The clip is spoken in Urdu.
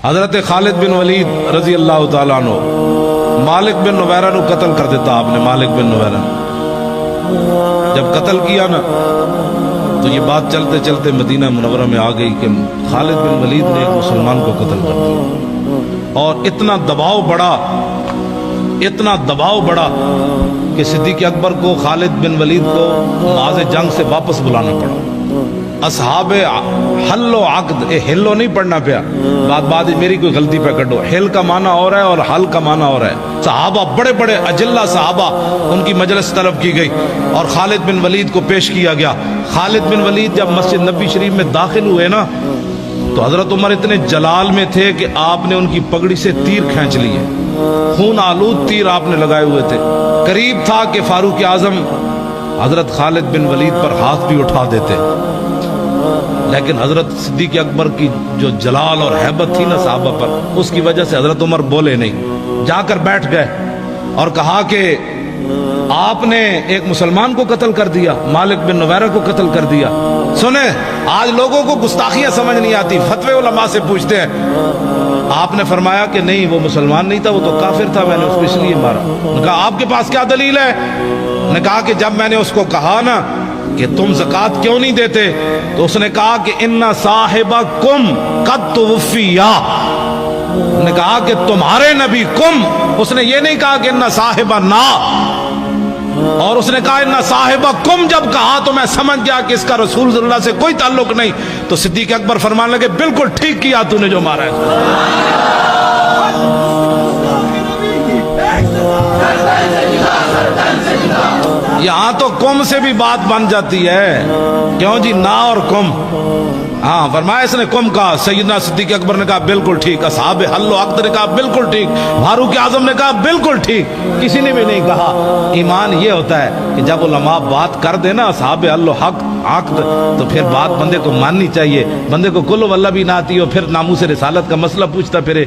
حضرت خالد بن ولید رضی اللہ تعالیٰ عنہ مالک بن نویرہ نو قتل کر دیتا آپ نے. مالک بن نویرہ جب قتل کیا نا تو یہ بات چلتے چلتے مدینہ منورہ میں آ گئی کہ خالد بن ولید نے ایک مسلمان کو قتل کر دیا. اور اتنا دباؤ بڑا کہ صدیق اکبر کو خالد بن ولید کو معاذ جنگ سے واپس بلانا پڑا. اصحاب حل و عقد، حل و نہیں پڑھنا پیا، بات میری کوئی غلطی پہ کٹو. حل کا معنی اور ہے اور حل کا معنی اور ہے. صحابہ بڑے بڑے اجلہ صحابہ ان کی مجلس طلب کی گئی اور خالد بن ولید کو پیش کیا گیا. خالد بن ولید جب مسجد نبی شریف میں داخل ہوئے نا تو حضرت عمر اتنے جلال میں تھے کہ آپ نے ان کی پگڑی سے تیر کھینچ لیے. خون آلود تیر آپ نے لگائے ہوئے تھے. قریب تھا کہ فاروق اعظم حضرت خالد بن ولید پر ہاتھ بھی اٹھا دیتے، لیکن حضرت صدیق اکبر کی جو جلال اور ہیبت تھی نا صحابہ پر، اس کی وجہ سے حضرت عمر بولے نہیں، جا کر بیٹھ گئے اور کہا کہ آپ نے ایک مسلمان کو قتل کر دیا، مالک بن نویرہ کو قتل کر دیا. سنیں آج لوگوں کو گستاخیاں سمجھ نہیں آتی، فتوے علماء سے پوچھتے ہیں. آپ نے فرمایا کہ نہیں وہ مسلمان نہیں تھا، وہ تو کافر تھا، میں نے اس کو اس لیے مارا. نے کہا آپ کے پاس کیا دلیل ہے؟ نے کہا کہ جب میں نے اس کو کہا نا کہ تم زکوٰۃ کیوں نہیں دیتے تو اس نے کہا کہ ان صاحبکم قد توفیا. نے کہا کہ تمہارے نبی کم، اس نے یہ نہیں کہا کہ ان صاحبنا، اور اس نے کہا ان صاحبکم. جب کہا تو میں سمجھ گیا کہ اس کا رسول صلی اللہ سے کوئی تعلق نہیں. تو صدیق اکبر فرمانے لگے بالکل ٹھیک کیا تو نے جو مارا ہے. یہاں تو کم سے بھی بات بن جاتی ہے، کیوں جی نا اور کم. ہاں فرمایا اس نے کم کہا، سیدنا صدیق اکبر نے کہا بالکل ٹھیک، اصحاب حل و عقد نے کہا بالکل ٹھیک، فاروق اعظم نے کہا بالکل ٹھیک، کسی نے بھی نہیں کہا. ایمان یہ ہوتا ہے کہ جب علماء بات کر دے نا اصحاب حل و عقد تو پھر بات بندے کو ماننی چاہیے. بندے کو کل واللہ بھی نہ آتی ہو پھر ناموس رسالت کا مسئلہ پوچھتا پھرے.